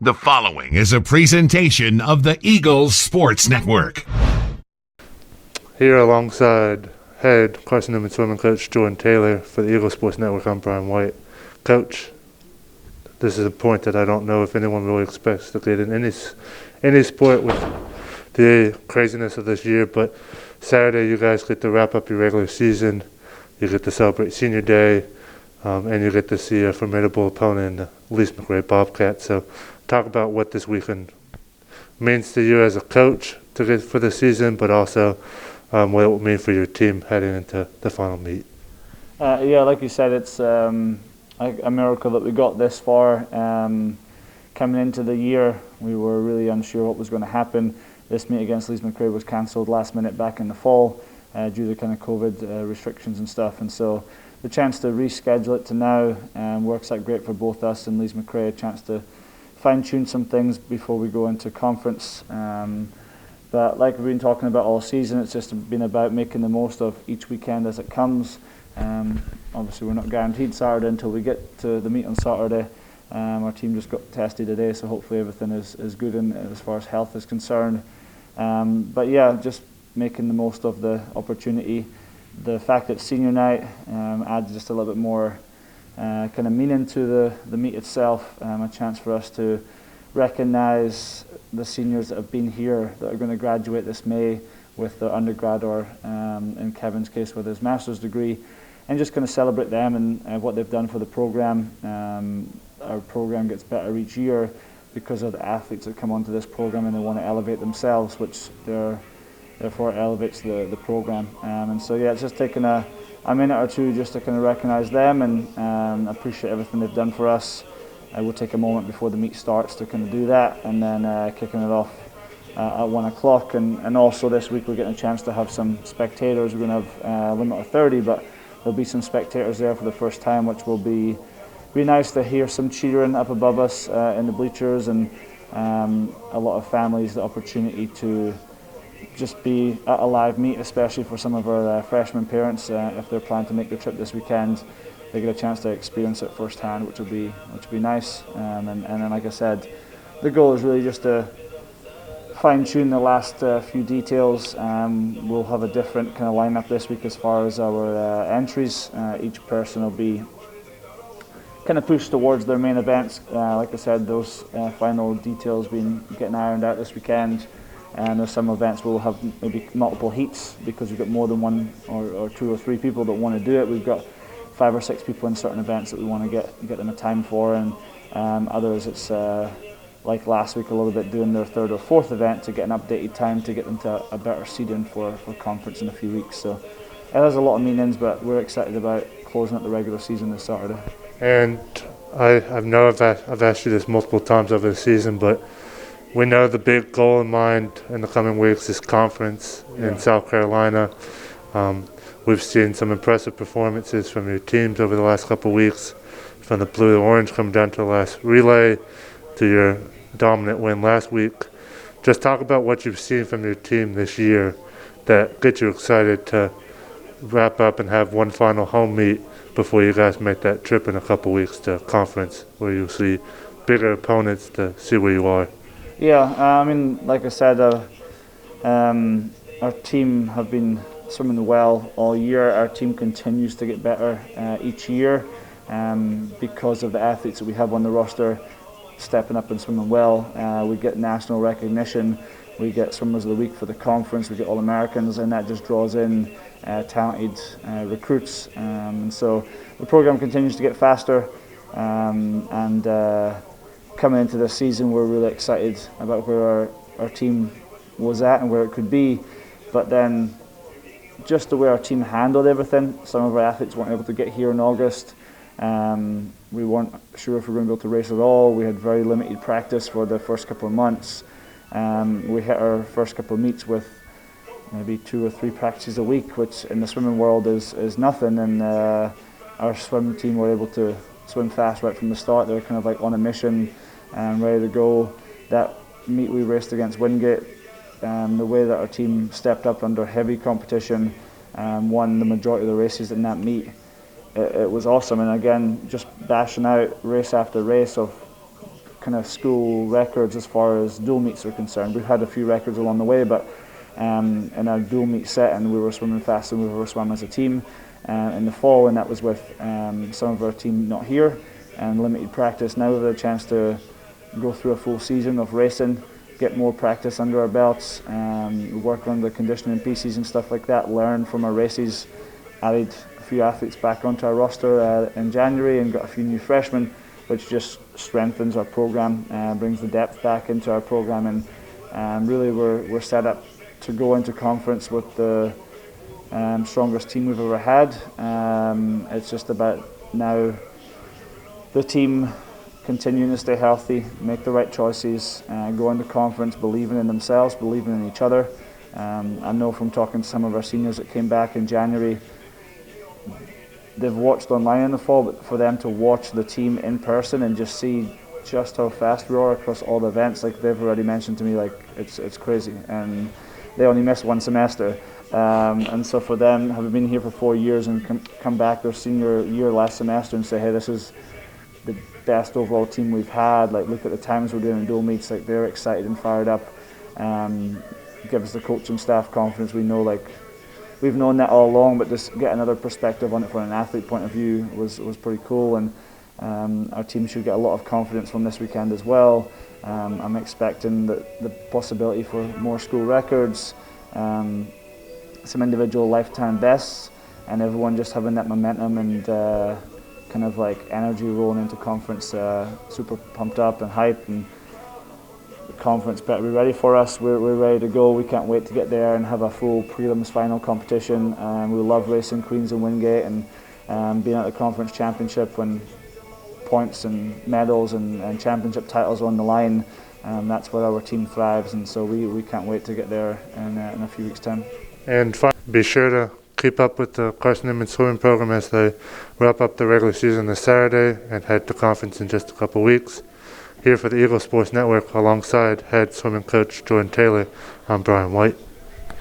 The following is a presentation of the Eagles Sports Network. Here alongside head Carson-Newman Swimming coach Jordan Taylor for the Eagles Sports Network, I'm Brian White. Coach, this is a point that I don't know if anyone really expects to get in any sport with the craziness of this year, but Saturday you guys get to wrap up your regular season, you get to celebrate Senior Day, and you get to see a formidable opponent in the Lees-McRae Bobcats. So talk about what this weekend means to you as a coach to get for the season, but also what it will mean for your team heading into the final meet. Like you said, it's a miracle that we got this far. Coming into the year, we were really unsure what was going to happen. This meet against Lees-McRae was cancelled last minute back in the fall due to kind of COVID restrictions and stuff, and so the chance to reschedule it to now works out great for both us and Lees-McRae, a chance to fine-tune some things before we go into conference. But like we've been talking about all season, it's just been about making the most of each weekend as it comes. Obviously we're not guaranteed Saturday until we get to the meet on Saturday. Our team just got tested today, so hopefully everything is good in, as far as health is concerned. But yeah, just making the most of the opportunity. The fact that senior night adds just a little bit more kind of meaning to the meet itself, a chance for us to recognise the seniors that have been here that are going to graduate this May with their undergrad or in Kevin's case with his master's degree, and just kind of celebrate them and what they've done for the programme. Our programme gets better each year because of the athletes that come onto this programme and they want to elevate themselves, which therefore elevates the programme. And so yeah, it's just taking a minute or two just to kind of recognise them and appreciate everything they've done for us. We'll take a moment before the meet starts to kind of do that, and then kicking it off at 1 o'clock. And also this week we're getting a chance to have some spectators. We're going to have a limit of 30, but there'll be some spectators there for the first time, which will be nice to hear some cheering up above us in the bleachers, and a lot of families the opportunity to just be at a live meet, especially for some of our freshman parents. If they're planning to make the trip this weekend, they get a chance to experience it firsthand, which will be nice. And then, like I said, the goal is really just to fine-tune the last few details. We'll have a different kind of lineup this week as far as our entries. Each person will be kind of pushed towards their main events. Like I said, those final details getting ironed out this weekend. And there's some events where we'll have maybe multiple heats because we've got more than one or two or three people that want to do it. We've got 5 or 6 people in certain events that we want to get them a time for, and others it's like last week a little bit doing their 3rd or 4th event to get an updated time to get them to a better seeding for conference in a few weeks. So it has a lot of meanings, but we're excited about closing out the regular season this Saturday. And I've asked you this multiple times over the season, but we know the big goal in mind in the coming weeks is conference in South Carolina. We've seen some impressive performances from your teams over the last couple of weeks, from the blue to orange coming down to the last relay to your dominant win last week. Just talk about what you've seen from your team this year that gets you excited to wrap up and have one final home meet before you guys make that trip in a couple of weeks to conference, where you'll see bigger opponents to see where you are. Yeah, I mean, like I said, our team have been swimming well all year. Our team continues to get better each year because of the athletes that we have on the roster stepping up and swimming well. We get national recognition. We get Swimmers of the Week for the conference. We get All-Americans, and that just draws in talented recruits. And so the program continues to get faster. And coming into this season, we're really excited about where our team was at and where it could be. But then just the way our team handled everything, some of our athletes weren't able to get here in August. We weren't sure if we were going to be able to race at all. We had very limited practice for the first couple of months. We hit our first couple of meets with maybe 2 or 3 practices a week, which in the swimming world is nothing. And our swim team were able to swim fast right from the start. They were kind of like on a mission and ready to go. That meet we raced against Wingate, the way that our team stepped up under heavy competition, won the majority of the races in that meet. It was awesome, and again, just bashing out race after race of kind of school records as far as dual meets are concerned. We've had a few records along the way, but in our dual meet setting, we were swimming faster than we've ever swum as a team in the fall, and that was with some of our team not here and limited practice. Now we've had a chance to go through a full season of racing, get more practice under our belts, work on the conditioning pieces and stuff like that, learn from our races, added a few athletes back onto our roster in January and got a few new freshmen, which just strengthens our program, brings the depth back into our program, and really we're set up to go into conference with the strongest team we've ever had. It's just about now the team continuing to stay healthy, make the right choices, go into conference believing in themselves, believing in each other. I know from talking to some of our seniors that came back in January, they've watched online in the fall, but for them to watch the team in person and just see just how fast we are across all the events, like they've already mentioned to me, like it's crazy. And they only missed one semester. And so for them, having been here for 4 years and come back their senior year last semester and say, hey, this is the best overall team we've had, like look at the times we're doing in dual meets, like they're excited and fired up. Gives the coaching staff confidence. We know, like we've known that all along, but just get another perspective on it from an athlete point of view was pretty cool, and our team should get a lot of confidence from this weekend as well. I'm expecting the possibility for more school records, some individual lifetime bests, and everyone just having that momentum and kind of like energy rolling into conference, super pumped up and hyped, and the conference better be ready for us. We're ready to go. We can't wait to get there and have a full prelims final competition. We love racing Queens and Wingate, and being at the conference championship when points and medals and championship titles are on the line. That's where our team thrives, and so we can't wait to get there in a few weeks' time. And be sure to keep up with the Carson-Newman Swimming program as they wrap up the regular season this Saturday and head to conference in just a couple weeks. Here for the Eagle Sports Network alongside head swimming coach Jordan Taylor, I'm Brian White.